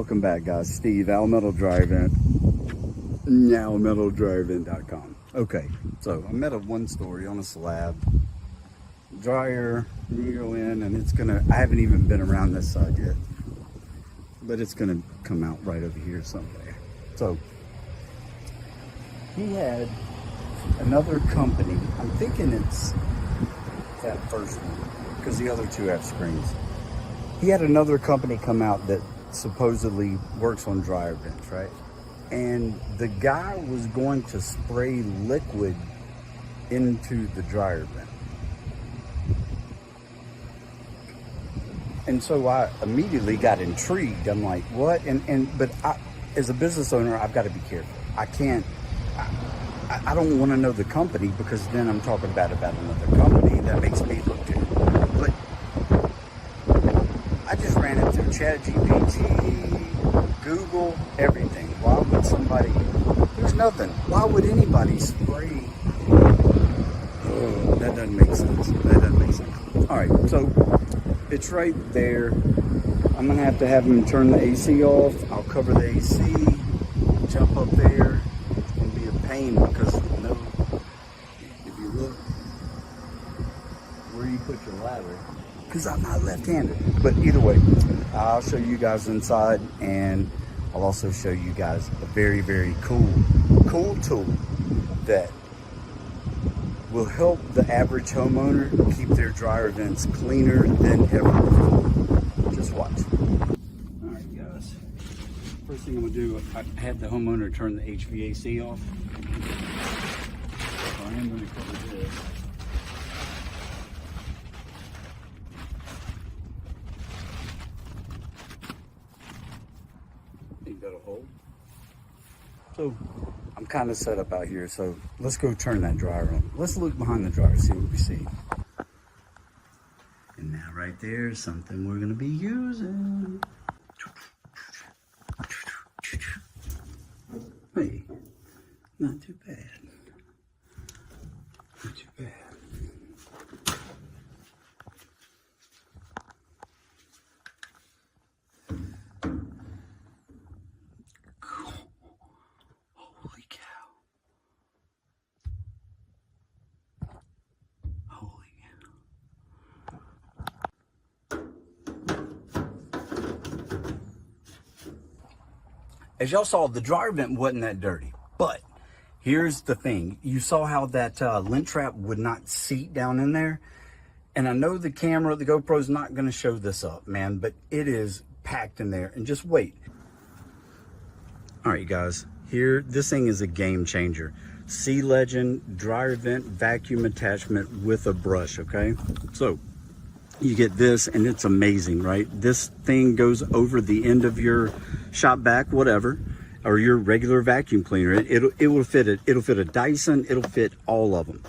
welcome back, guys. Steve, Almetal Dry Vent, almetaldryvent.com. Okay, so I'm at a one-story on a slab. Dryer, you go in and it's gonna, I haven't even been around this side yet, but it's gonna come out right over here someday. So, he had another company, I'm thinking it's that first one, because the other two have screens. He had another company come out that supposedly works on dryer vents, right? And the guy was going to spray liquid into the dryer vent. And so I immediately got intrigued. I'm like, what? But as a business owner, I've got to be careful. I can't, I don't want to know the company, because then I'm talking about another company that makes me look good. But I just ran it through ChatGPT, Google, everything. Why would somebody, there's nothing. Why would anybody spray? Oh, that doesn't make sense. That doesn't make sense. All right, so it's right there. I'm gonna have to have him turn the AC off. I'll cover the AC, jump up there. It's gonna be a pain because if you look where you put your ladder, because I'm not left-handed. But either way, I'll show you guys inside, and I'll also show you guys a very, very cool tool that will help the average homeowner keep their dryer vents cleaner than ever before. Just watch. All right, guys. First thing I'm gonna do, I had the homeowner turn the HVAC off. So I am gonna cover this. Think that'll hold. So I'm kind of set up out here, so let's go turn that dryer on. Let's look behind the dryer, see what we see. And now right there is something we're gonna be using. Hey, not too bad. Not too bad. Holy cow. Holy cow. As y'all saw, the dryer vent wasn't that dirty, but here's the thing. You saw how that lint trap would not seat down in there. And I know the camera, the GoPro's not gonna show this up, man, but it is packed in there. And just wait. All right, guys, here, this thing is a game changer. Sealegend dryer vent vacuum attachment with a brush, okay? So you get this and it's amazing, right? This thing goes over the end of your shop vac, whatever, or your regular vacuum cleaner. It will fit it. It'll fit a Dyson. It'll fit all of them.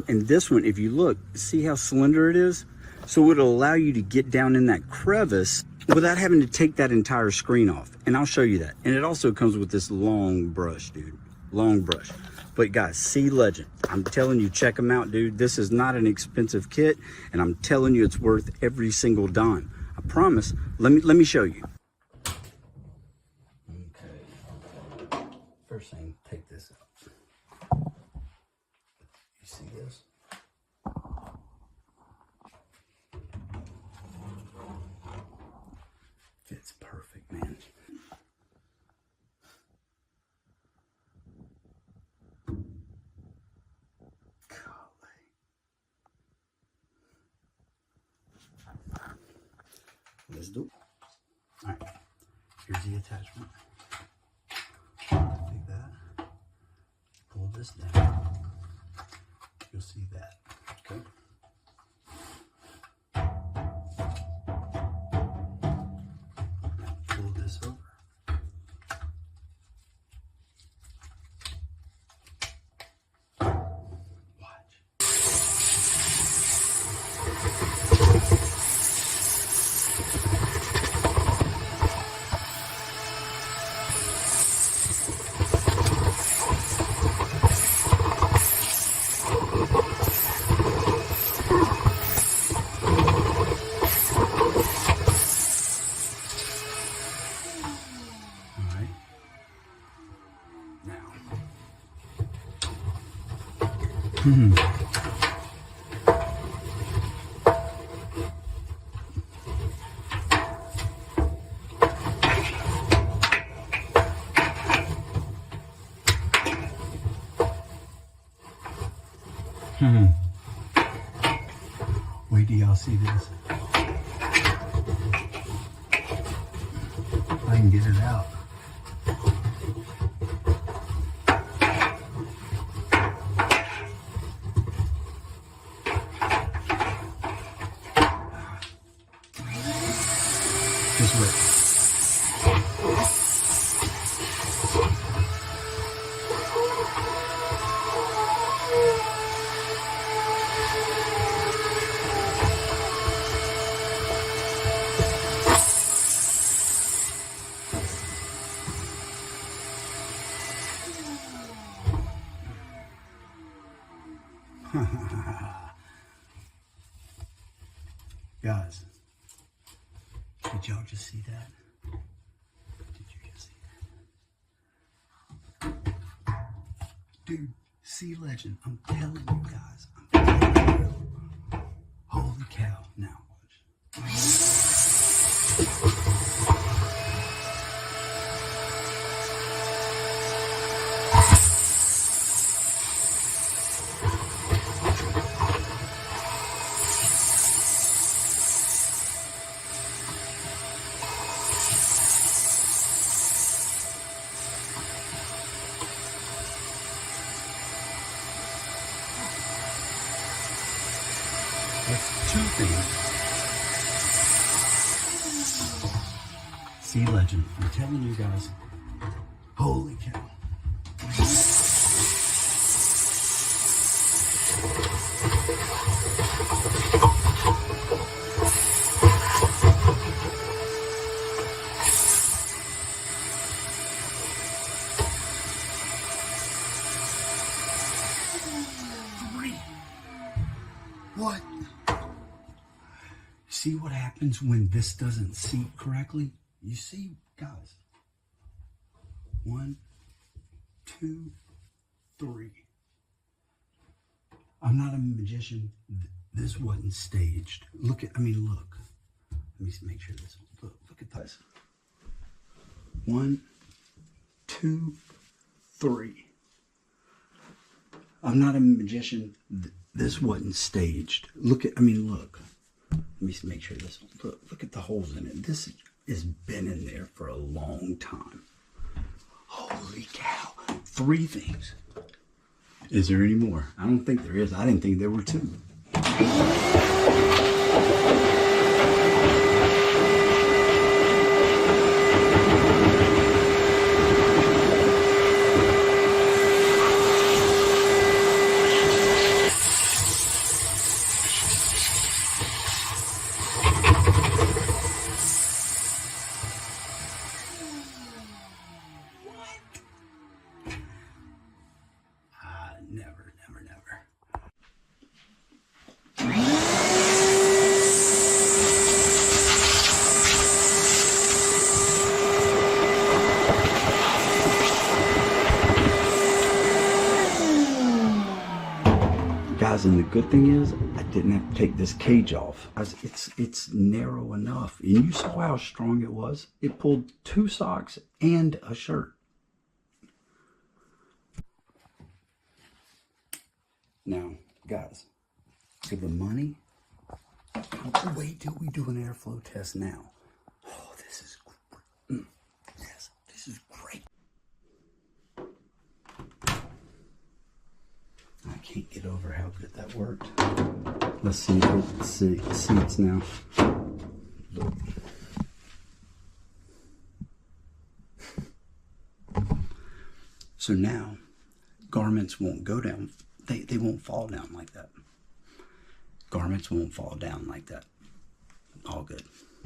And this one, if you look, see how slender it is? So it'll allow you to get down in that crevice without having to take that entire screen off. And I'll show you that. And it also comes with this long brush, dude. Long brush. But guys, Sealegend, I'm telling you, check them out, dude. This is not an expensive kit, and I'm telling you, it's worth every single dime. I promise. Let me show you. Okay. First thing, take this out. You see this? Fits perfect, man. Let's do it. All right, here's the attachment. Take that, pull this down. You'll see that, okay? Pull this over. Wait till y'all see this. I can get it out. Just wait. Guys, did y'all just see that? Did you just see that? Dude, Sealegend, I'm telling you guys. I'm telling you. Holy cow. Now watch. That's two things. Sealegend, I'm telling you guys. Holy cow. What? See what happens when this doesn't seat correctly? You see, guys. 1, 2, 3. I'm not a magician. This wasn't staged. Look. Let me make sure this. Look at this. 1, 2, 3. I'm not a magician. This wasn't staged. Look. Let me make sure this. Look at the holes in it. This has been in there for a long time. Holy cow. 3 things. Is there any more? I don't think there is. I didn't think there were 2. Never. Guys, and the good thing is, I didn't have to take this cage off. It's narrow enough. And you saw how strong it was. It pulled 2 socks and a shirt. Now, guys, for the money, wait till we do an airflow test now. Oh, this is great. Yes, this is great. I can't get over how good that worked. Let's see if it seats now. Look. So now, garments won't go down. They won't fall down like that. Garments won't fall down like that. All good.